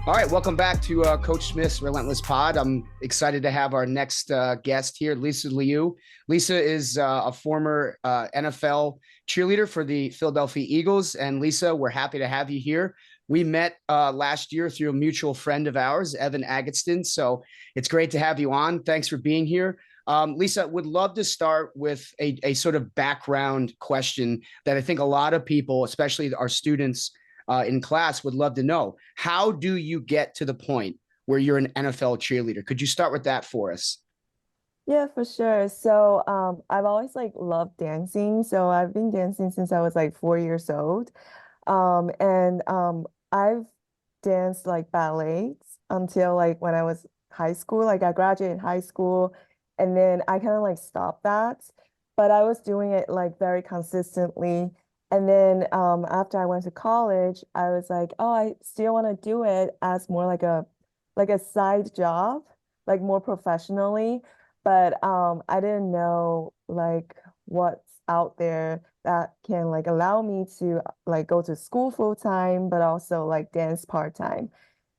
All right, welcome back to Coach Smith's Relentless Pod. I'm excited to have our next guest here, Lisa Liu. Lisa is a former NFL cheerleader for the Philadelphia Eagles. And Lisa, we're happy to have you here. We met last year through a mutual friend of ours, Evan Agatston. So it's great to have you on. Thanks for being here. Lisa, would love to start with a sort of background question that I think a lot of people, especially our students, in class would love to know. How do you get to the point where you're an NFL cheerleader? Could you start with that for us? Yeah, for sure. So I've always loved dancing. So I've been dancing since I was like 4 years old. And I've danced like ballets until like when I was high school. Like I graduated high school and then I kind of like stopped that. But I was doing it like very consistently. And then after I went to college, I was like, oh, I still want to do it as more like a side job, like more professionally. But I didn't know like what's out there that can like allow me to like go to school full time, but also like dance part time.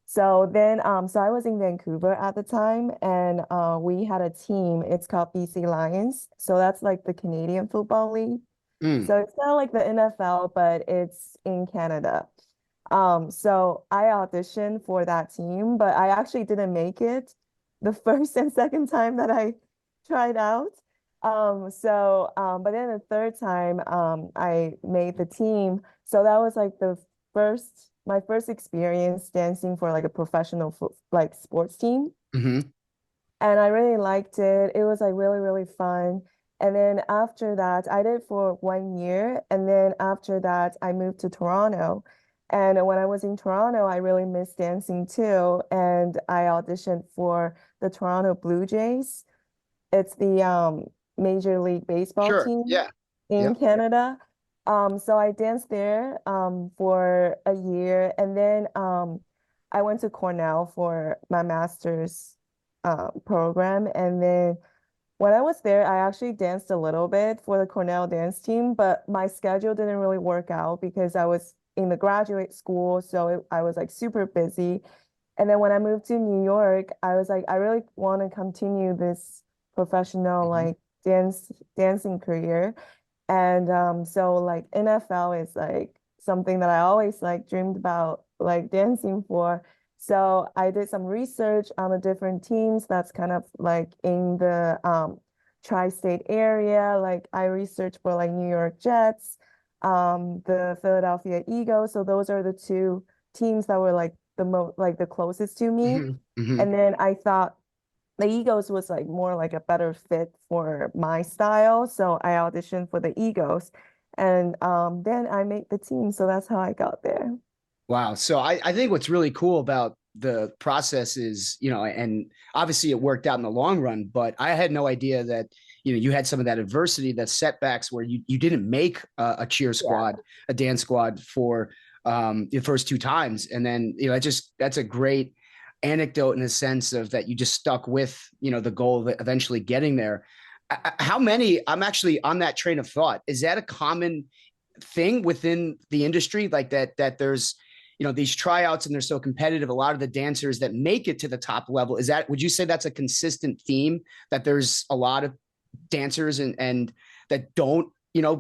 So then, so I was in Vancouver at the time, and we had a team. It's called BC Lions. So that's like the Canadian Football League. Mm. So it's kind of like the NFL, but it's in Canada. So I auditioned for that team, but I actually didn't make it the first and second time that I tried out. But then the third time, I made the team. So that was like my first experience dancing for like a professional like sports team. Mm-hmm. And I really liked it. It was like really, really fun. And then after that, I did it for 1 year. And then after that, I moved to Toronto. And when I was in Toronto, I really missed dancing too. And I auditioned for the Toronto Blue Jays. It's the Major League Baseball Sure. team Yeah. in Yep. Canada. So I danced there for a year. And then I went to Cornell for my master's program. And then when I was there, I actually danced a little bit for the Cornell dance team, but my schedule didn't really work out because I was in the graduate school, so I was like super busy. And then when I moved to New York, I was like, I really want to continue this professional Mm-hmm. like dancing career. And so like NFL is like something that I always like dreamed about like dancing for. So I did some research on the different teams that's kind of like in the tri-state area. Like I researched for like New York Jets, the Philadelphia Eagles. So those are the two teams that were like the closest to me. Mm-hmm. Mm-hmm. And then I thought the Eagles was like more like a better fit for my style. So I auditioned for the Eagles. And then I made the team. So that's how I got there. Wow. So I think what's really cool about the process is, and obviously it worked out in the long run, but I had no idea that, you had some of that adversity, that setbacks where you didn't make a cheer squad, a dance squad for the first two times. And then, that's a great anecdote in the sense of that you just stuck with, the goal of eventually getting there. How many, I'm actually on that train of thought. Is that a common thing within the industry, like that there's, these tryouts and they're so competitive, a lot of the dancers that make it to the top level, would you say that's a consistent theme, that there's a lot of dancers and that don't,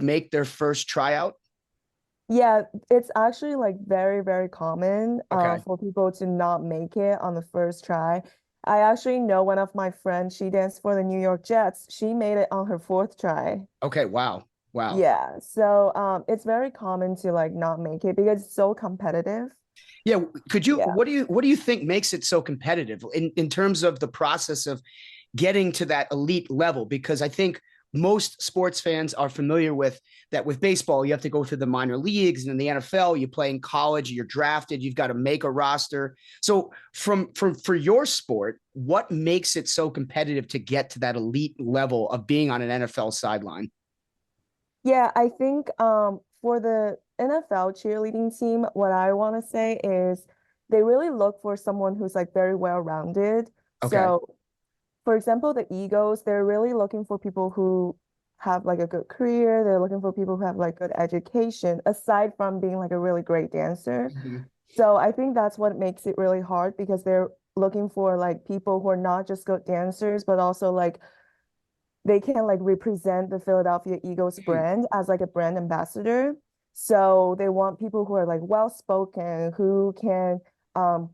make their first tryout? Yeah, it's actually like very, very common Okay. for people to not make it on the first try. I actually know one of my friends, she danced for the New York Jets. She made it on her fourth try. Okay. Wow. Wow. Yeah, so it's very common to like not make it because it's so competitive. Yeah. Yeah. What do you think makes it so competitive in terms of the process of getting to that elite level? Because I think most sports fans are familiar with that. With baseball, you have to go through the minor leagues, and in the NFL, you play in college, you're drafted, you've got to make a roster. So for your sport, what makes it so competitive to get to that elite level of being on an NFL sideline? Yeah, I think for the NFL cheerleading team, what I want to say is they really look for someone who's like very well-rounded. Okay. So, for example, the Eagles, they're really looking for people who have like a good career. They're looking for people who have like good education, aside from being like a really great dancer. Mhm. So I think that's what makes it really hard because they're looking for like people who are not just good dancers, but also like they can like represent the Philadelphia Eagles Mhm. brand as like a brand ambassador. So they want people who are like well spoken, who can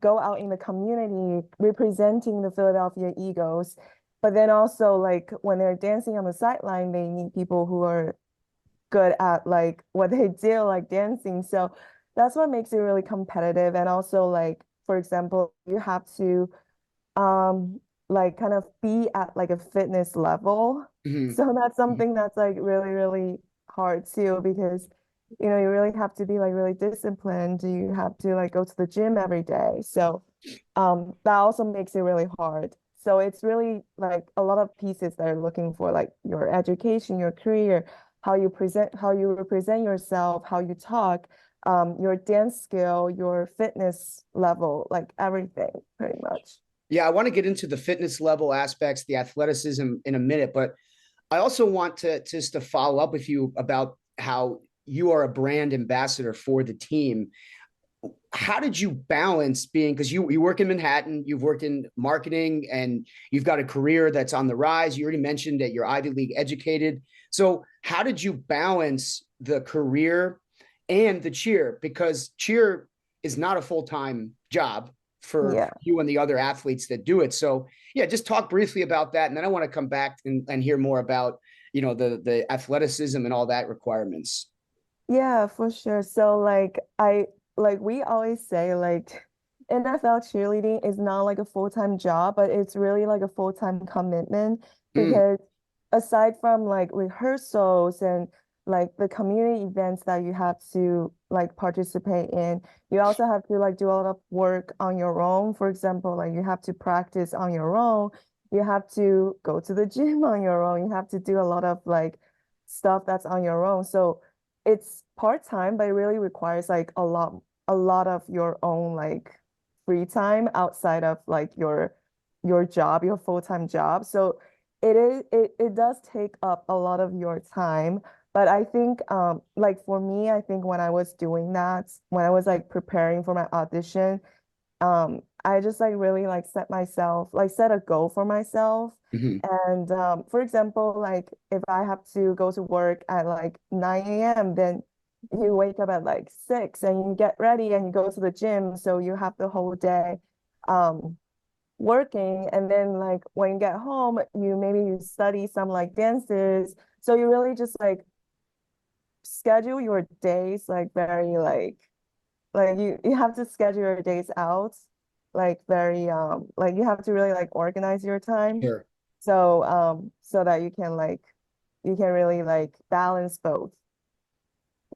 go out in the community representing the Philadelphia Eagles. But then also like when they're dancing on the sideline, they need people who are good at like what they do, like dancing. So that's what makes it really competitive. And also like, for example, you have to um like kind of be at like a fitness level. Mhm. So that's something that's like really, really hard too because you know you really have to be like really disciplined. You have to like go to the gym every day. So that also makes it really hard. So it's really like a lot of pieces that are looking for like your education, your career, how you present, how you represent yourself, how you talk, your dance skill, your fitness level, like everything pretty much. Yeah, I want to get into the fitness level aspects, the athleticism in a minute, but I also want to just to follow up with you about how you are a brand ambassador for the team. How did you balance being, because you work in Manhattan, you've worked in marketing, and you've got a career that's on the rise. You already mentioned that you're Ivy League educated. So how did you balance the career and the cheer? Because cheer is not a full-time job for Yeah. you and the other athletes that do it. So yeah, just talk briefly about that. And then I want to come back and hear more about, the athleticism and all that requirements. Yeah, for sure. So like we always say like NFL cheerleading is not like a full-time job, but it's really like a full-time commitment Mm, because aside from like rehearsals and like the community events that you have to like participate in, you also have to like do a lot of work on your own. For example, like you have to practice on your own, you have to go to the gym on your own, you have to do a lot of like stuff that's on your own. So it's part-time, but it really requires like a lot of your own like free time outside of like your job, your full-time job. So it does take up a lot of your time. But I think like for me, I think when I was doing that, when I was like preparing for my audition, I just like really like set a goal for myself. mhm. And for example, like if I have to go to work at like 9 a.m., then you wake up at like 6 and you get ready and you go to the gym. So you have the whole day um working. And then like when you get home, you study some like dances. So you really just like schedule your days like very like you have to schedule your days out like very like you have to really like organize your time Sure. so that you can really like balance both.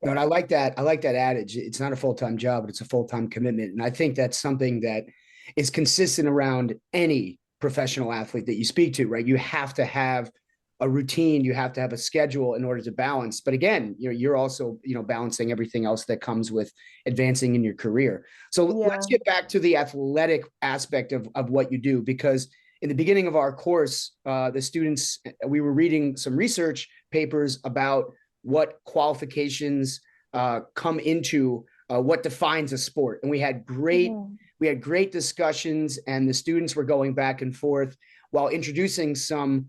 No, and Yeah. I like that. I like that adage. It's not a full-time job, but it's a full-time commitment. And I think that's something that is consistent around any professional athlete that you speak to, right? You have to have a routine, you have to have a schedule in order to balance. But again, you're also, balancing everything else that comes with advancing in your career. So let's Yeah. get back to the athletic aspect of what you do, because in the beginning of our course, the students, we were reading some research papers about what qualifications come into what defines a sport. And Mhm. we had great discussions, and the students were going back and forth while introducing some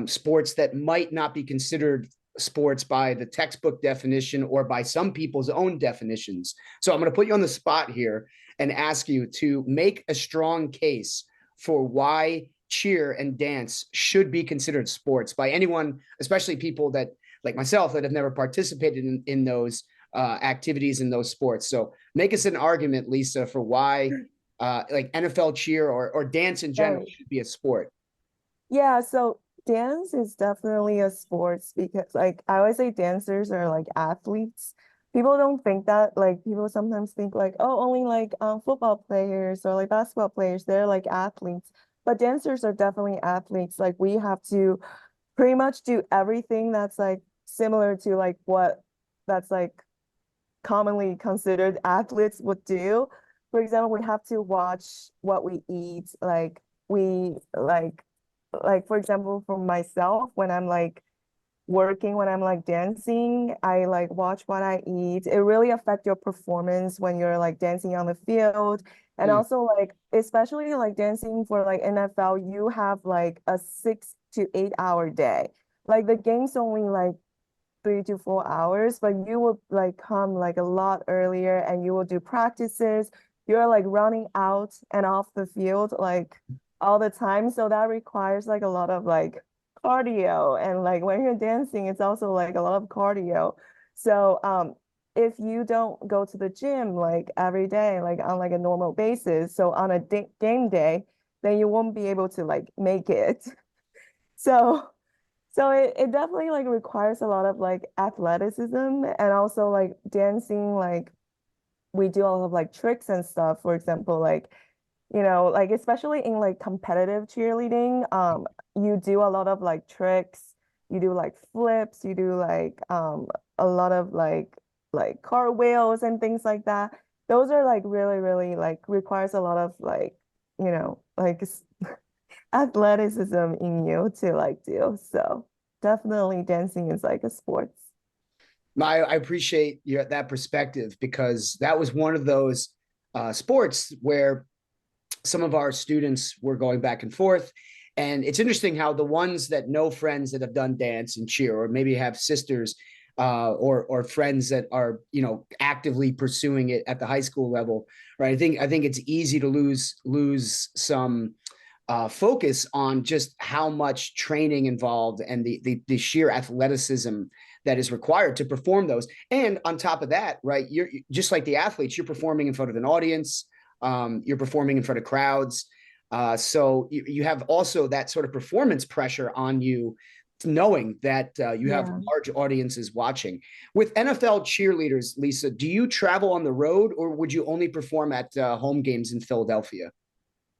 sports that might not be considered sports by the textbook definition or by some people's own definitions. So I'm going to put you on the spot here and ask you to make a strong case for why cheer and dance should be considered sports by anyone, especially people that like myself that have never participated in those activities in those sports. So make us an argument, Lisa, for why like NFL cheer or dance in general Right. should be a sport. Yeah, so dance is definitely a sports because like I always say dancers are like athletes. People don't think that, like people sometimes think like, oh, only like football players or like basketball players, they're like athletes. But dancers are definitely athletes. Like we have to pretty much do everything that's like similar to like what that's like commonly considered athletes would do. For example, we have to watch what we eat. Like we like for example, for myself, when I'm like working when I'm like dancing. I like watch what I eat. It really affects your performance when you're like dancing on the field. And Mm. also like especially like dancing for like NFL, you have like a 6 to 8 hour day. Like the game's only like 3 to 4 hours, but you will like come like a lot earlier and you will do practices. You're like running out and off the field like all the time. So that requires like a lot of like cardio. And like when you're dancing, it's also like a lot of cardio. So if you don't go to the gym like every day, like on like a normal basis, so on a game day, then you won't be able to like make it. So it definitely like requires a lot of like athleticism and also like dancing, like we do a lot of like tricks and stuff. For example, like, like especially in like competitive cheerleading, you do a lot of like tricks, you do like flips, you do like a lot of like cartwheels and things like that. Those are like really, really like requires a lot of like, like athleticism in you to like do. So definitely dancing is like a sports. I appreciate that perspective because that was one of those sports where some of our students were going back and forth. And it's interesting how the ones that know friends that have done dance and cheer, or maybe have sisters or friends that are actively pursuing it at the high school level, right? I think it's easy to lose some focus on just how much training involved and the sheer athleticism that is required to perform those. And on top of that, right, you're just like the athletes, you're performing in front of an audience, you're performing in front of crowds. So you have also that sort of performance pressure on you, knowing that you have Yeah. large audiences watching. With NFL cheerleaders, Lisa, do you travel on the road or would you only perform at home games in Philadelphia?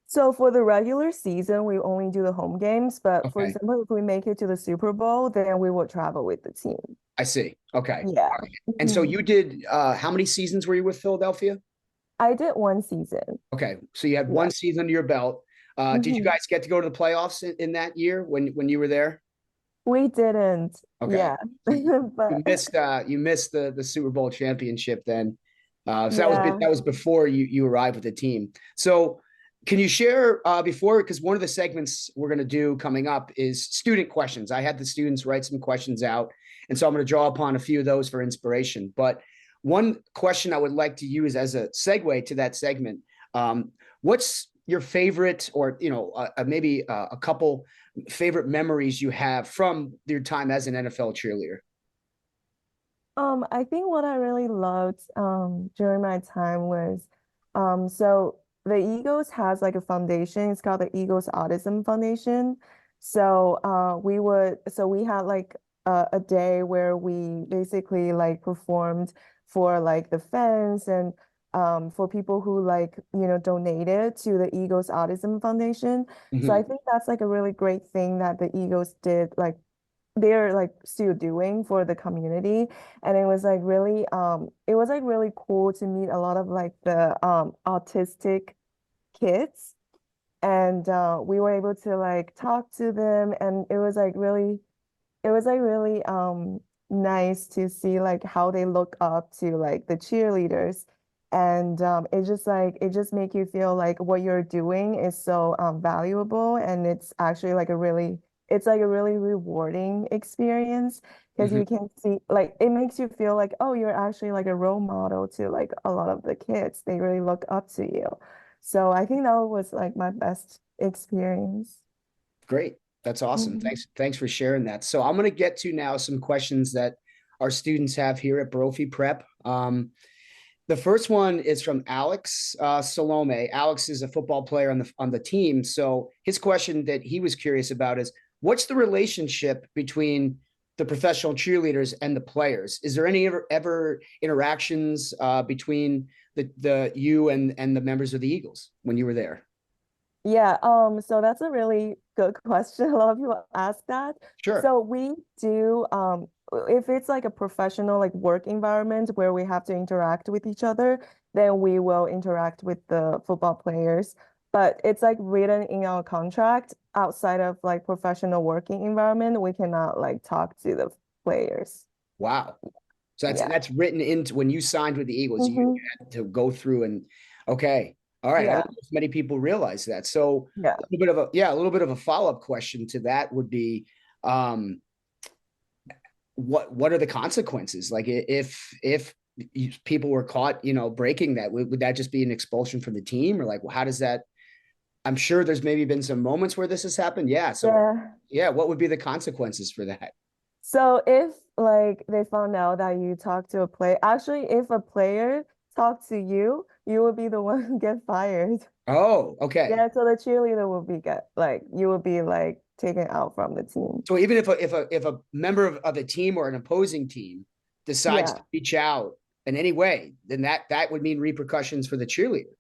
So for the regular season, we only do the home games, but for Okay, example, if we make it to the Super Bowl, then we will travel with the team. I see. Okay. Yeah. All right. And so Mhm. you did, how many seasons were you with Philadelphia? I did one season. Okay. So you had Yeah. one season under your belt. Did you Mhm. guys get to go to the playoffs in that year when you were there? We didn't. Okay. Yeah. So But you missed the Super Bowl championship then. So yeah. that was before you arrived with the team. So can you share before, because one of the segments we're going to do coming up is student questions. I had the students write some questions out, and so I'm going to draw upon a few of those for inspiration. But one question I would like to use as a segue to that segment, what's your favorite, or maybe a couple favorite memories you have from your time as an NFL cheerleader? I think what I really loved during my time was so the Eagles has like a foundation. It's called the Eagles Autism Foundation. So we had like a day where we basically like performed for like the fans and for people who like donated to the Eagles Autism Foundation. So I Mhm. think that's like a really great thing that the Eagles did, like they're like still doing for the community. And it was like really cool to meet a lot of like the autistic kids. And we were able to like talk to them, and it was like really nice to see like how they look up to like the cheerleaders. And it just make you feel like what you're doing is so valuable, and it's like a really rewarding experience because Mhm. you can see like it makes you feel like, oh, you're actually like a role model to like a lot of the kids. They really look up to you. So I think that was like my best experience. Great. That's awesome. Mhm. Thanks for sharing that. So I'm going to get to now some questions that our students have here at Brophy Prep. The first one is from Alex Salome. Alex is a football player on the team. So his question that he was curious about is, what's the relationship between the professional cheerleaders and the players? Is there any ever interactions between the you and the members of the Eagles when you were there? Yeah, so that's a really good question. A lot of people ask that. Sure. So we do, if it's like a professional like work environment where we have to interact with each other, then we will interact with the football players. but it's like written in our contract outside of like professional working environment. We cannot like talk to the players. Wow. So Yeah. that's written into when you signed with the Eagles, you Hmm. had to go through and okay. All right. I Yeah. don't know if many people realize that. So Yeah. a little bit of a follow-up question to that would be um what are the consequences? Like if people were caught, breaking that, would that just be an expulsion from the team or like how does that I'm sure there's maybe been some moments where this has happened. Yeah. So Yeah. yeah, what would be the consequences for that? So if like they found out that you talked to a player, actually, if a player talked to you, you would be the one who get fired. Oh, okay. Yeah, so the cheerleader will be get like you will be like taken out from the team. So even if a member of a team or an opposing team decides to Yeah. reach out in any way, then that would mean repercussions for the cheerleader.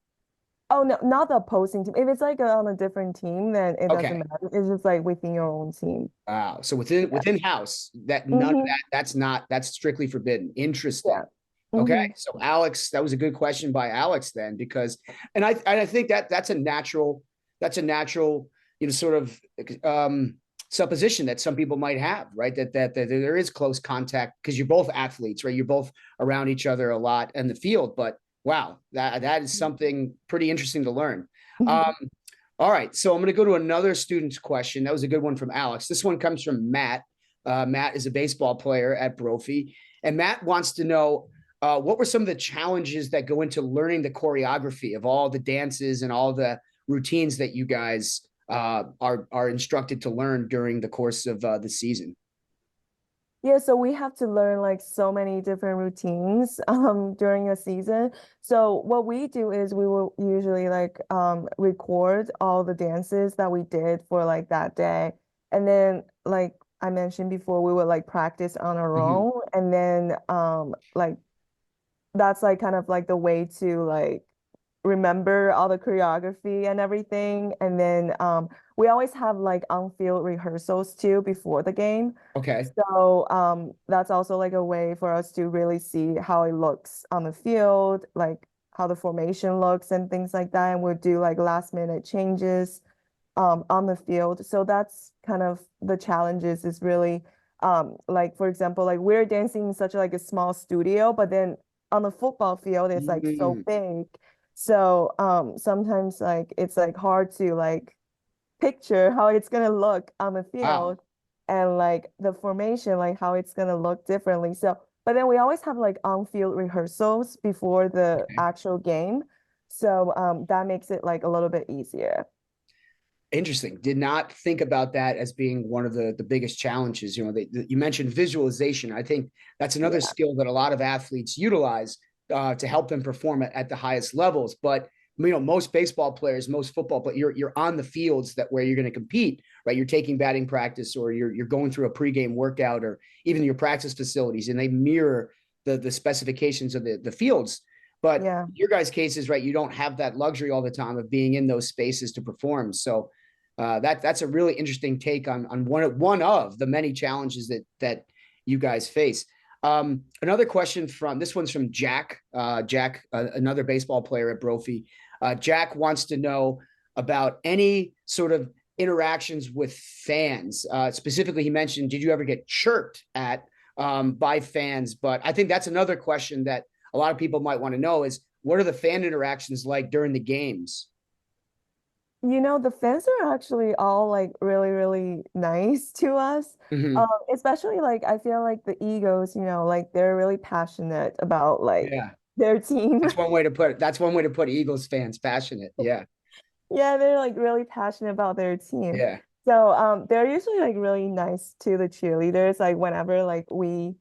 Oh no, not the opposing team. If it's like on a different team, then it doesn't Okay. matter. It's just like within your own team. Wow. So within house, that none of Hmm. that's strictly forbidden. Interesting. Yeah. Okay. Hmm. So Alex, that was a good question by Alex then, because and I think that's a natural, sort of supposition that some people might have, right? That there is close contact because you're both athletes, right? You're both around each other a lot in the field, but wow, that is something pretty interesting to learn. Um, all right, so I'm going to go to another student's question. That was a good one from Alex. This one comes from Matt. Matt is a baseball player at Brophy, and Matt wants to know what were some of the challenges that go into learning the choreography of all the dances and all the routines that you guys are instructed to learn during the course of the season. Yeah, so we have to learn like so many different routines during a season. So what we do is we will usually like record all the dances that we did for like that day. And then like I mentioned before, we would like practice on our Mhm. own and then like that's like kind of like the way to like remember all the choreography and everything. And then we always have like on-field rehearsals too before the game. Okay. So that's also like a way for us to really see how it looks on the field, like how the formation looks and things like that. And we'll do like last minute changes on the field. So that's kind of the challenges is really like for example, like we're dancing in such like a small studio, but then on the football field it's like so Mm. big. So sometimes like it's like hard to like picture how it's gonna look on the Wow. field and like the formation, like how it's gonna look differently. So, but then we always have like on-field rehearsals before the Okay. actual game. So that makes it like a little bit easier. Interesting. Did not think about that as being one of the biggest challenges. You mentioned visualization. I think that's another Yeah. skill that a lot of athletes utilize to help them perform at the highest levels. But most baseball players, most football players, you're on the fields that where you're going to compete, right? You're taking batting practice, or you're going through a pregame workout, or even your practice facilities, and they mirror the specifications of the fields. But Yeah. your guys' cases, right? You don't have that luxury all the time of being in those spaces to perform. So that's a really interesting take on one of the many challenges that you guys face. Another question from this one's from Jack. Jack, another baseball player at Brophy. Jack wants to know about any sort of interactions with fans. Specifically, he mentioned, did you ever get chirped at by fans? But I think that's another question that a lot of people might want to know is what are the fan interactions like during the games? You know, the fans are actually all like really, really nice to us. Mm-hmm. Especially like I feel like the Eagles, you know, like they're really passionate about like Yeah. their team. That's one way to put it. That's one way to put Eagles fans passionate. Yeah. Yeah, they're like really passionate about their team. Yeah. So they're usually like really nice to the cheerleaders. Like whenever like we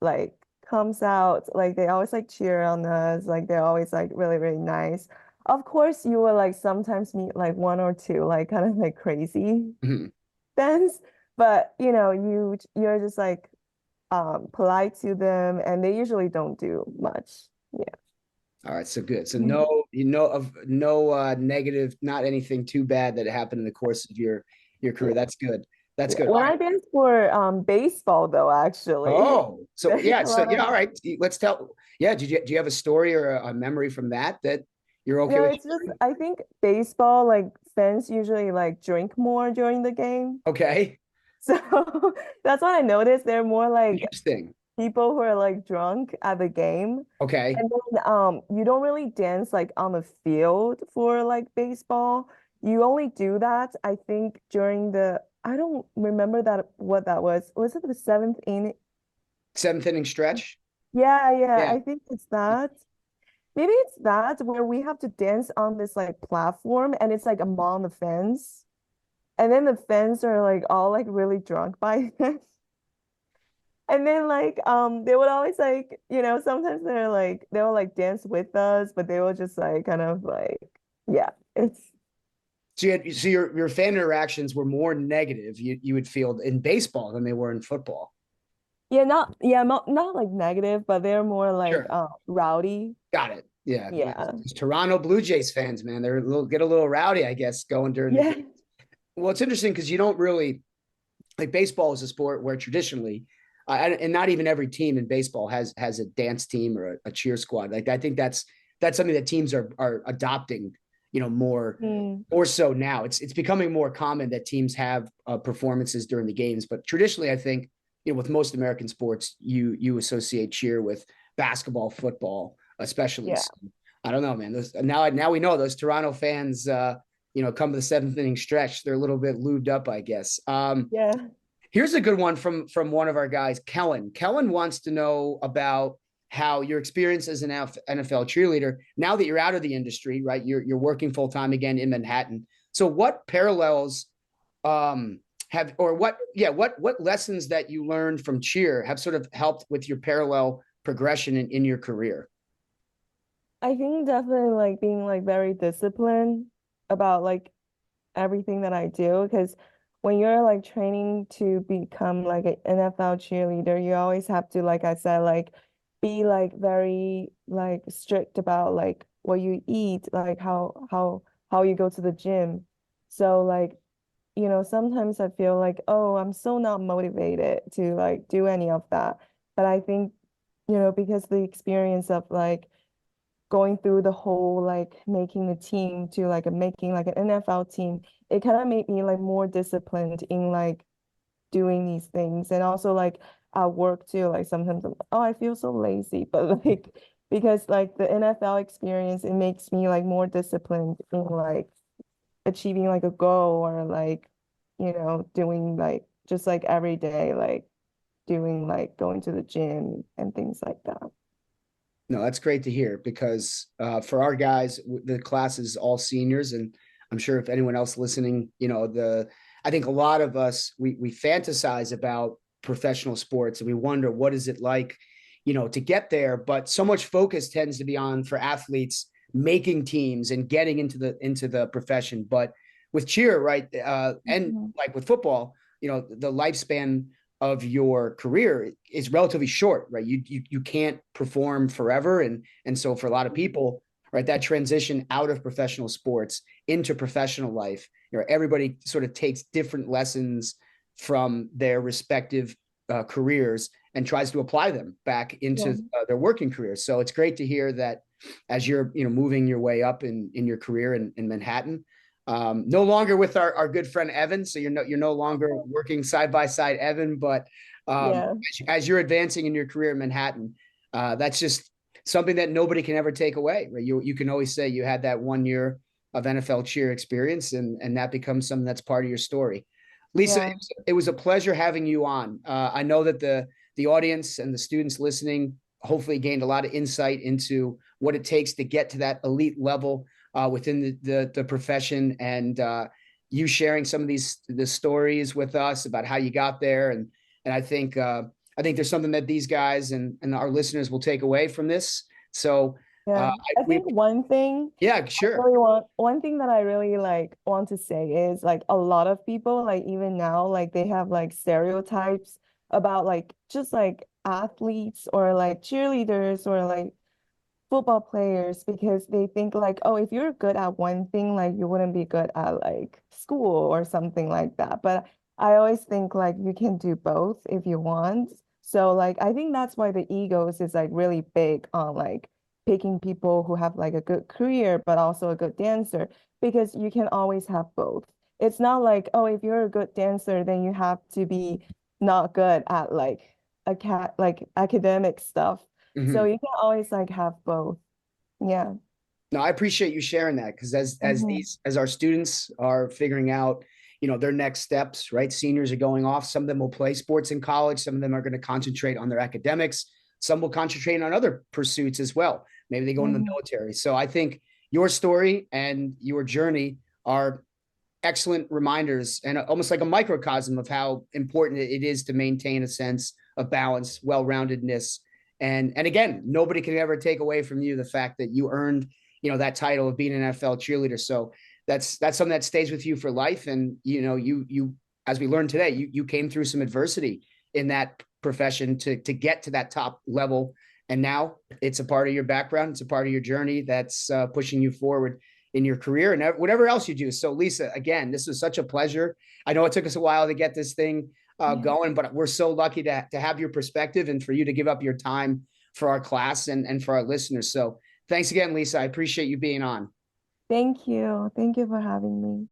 like comes out, like they always like cheer on us. Like they're always like really, really nice. Of course, you will like sometimes meet like one or two like kind of like crazy Mhm. fans, but you know, you're just like polite to them and they usually don't do much. Yeah. All right. So good. So Mhm. no negative, not anything too bad that happened in the course of your career. Yeah. That's good. That's Yeah. good. All When right. I danced for baseball though, actually, Oh, so there's yeah. a So lot yeah. of All right. Let's tell. Yeah. Do you have a story or a memory from that You're okay No, with it's just cheering? I think baseball, like fans usually like drink more during the game. Okay. So that's what I noticed. They're more like Interesting. people who are like drunk at the game. Okay. And then you don't really dance like on the field for like baseball. You only do that, I think, during the I don't remember that what that was. Was it the seventh inning? Seventh inning stretch. Yeah, yeah, Yeah. I think it's that. Maybe it's that where we have to dance on this like platform and it's like among the fence. And then the fans are like all like really drunk by then. And then like they would always like, sometimes they will like dance with us, but they will just like kind of like yeah, it's So your fan interactions were more negative, you would feel, in baseball than they were in football. not like negative, but they're more like Sure. rowdy. Got it. Yeah. Yeah. These Toronto Blue Jays fans, man, get a little rowdy, I guess, going during the Yeah. game. Well, it's interesting because you don't really like baseball is a sport where traditionally, and not even every team in baseball has a dance team or a cheer squad. Like I think that's something that teams are adopting, Mm, more so now. It's becoming more common that teams have performances during the games, but traditionally, I think with most American sports, you associate cheer with basketball, football, especially. yeah. So, I don't know, man. Now we know those Toronto fans. Come to the seventh inning stretch, they're a little bit lubed up, I guess. Yeah. Here's a good one from one of our guys, Kellen. Kellen wants to know about how your experience as an NFL cheerleader, now that you're out of the industry, right? You're working full time again in Manhattan. So what parallels have, or what lessons that you learned from cheer have sort of helped with your parallel progression in your career? I think definitely like being like very disciplined about like everything that I do because when you're like training to become like an NFL cheerleader, you always have to, like I said, like be like very like strict about like what you eat, like how you go to the gym. So like, sometimes I feel like, oh, I'm so not motivated to like do any of that. But I think, because the experience of like going through the whole like making the team to like making like an NFL team, it kind of made me like more disciplined in like doing these things. And also like at work too, like sometimes oh, I feel so lazy, but like because like the NFL experience, it makes me like more disciplined in like achieving like a goal or like, doing like just like every day, like doing like going to the gym and things like that. No, that's great to hear because for our guys, the class is all seniors, and I'm sure if anyone else listening, I think a lot of us we fantasize about professional sports and we wonder what is it like, to get there. But so much focus tends to be on for athletes making teams and getting into the profession. But with cheer, right, and Mhm. like with football, the lifespan of your career is relatively short, right? You can't perform forever, and so for a lot of people, right, that transition out of professional sports into professional life, everybody sort of takes different lessons from their respective careers and tries to apply them back into Yeah. their working careers. So it's great to hear that as you're moving your way up in your career in Manhattan, no longer with our good friend Evan. So you're no longer working side by side, Evan. But Yeah. as you're advancing in your career in Manhattan, that's just something that nobody can ever take away. Right? You can always say you had that 1 year of NFL cheer experience, and that becomes something that's part of your story. Lisa, Yeah. it was a pleasure having you on. I know that the audience and the students listening hopefully gained a lot of insight into what it takes to get to that elite level within the profession, and you sharing some of the stories with us about how you got there, and I think there's something that these guys and our listeners will take away from this. So Yeah. I we think sure. one thing that I really like want to say is like a lot of people like even now like they have like stereotypes about like just like athletes or like cheerleaders or like football players because they think like, oh, if you're good at one thing, like you wouldn't be good at like school or something like that. But I always think like you can do both if you want. So like I think that's why the egos is like really big on like picking people who have like a good career, but also a good dancer, because you can always have both. It's not like, oh, if you're a good dancer, then you have to be not good at like academic stuff. So Mhm. you can always like have both. Yeah. No, I appreciate you sharing that, because Hmm. as our students are figuring out, their next steps, right? Seniors are going off. Some of them will play sports in college. Some of them are going to concentrate on their academics. Some will concentrate on other pursuits as well. Maybe they go in the Hmm. military. So I think your story and your journey are excellent reminders and almost like a microcosm of how important it is to maintain a sense of balance, well-roundedness. And again, nobody can ever take away from you the fact that you earned, that title of being an NFL cheerleader. So that's something that stays with you for life. And you as we learned today, you came through some adversity in that profession to get to that top level. And now it's a part of your background. It's a part of your journey that's pushing you forward in your career and whatever else you do. So Lisa, again, this was such a pleasure. I know it took us a while to get this thing Yeah. going, but we're so lucky to have your perspective and for you to give up your time for our class and for our listeners. So thanks again, Lisa. I appreciate you being on. Thank you. Thank you for having me.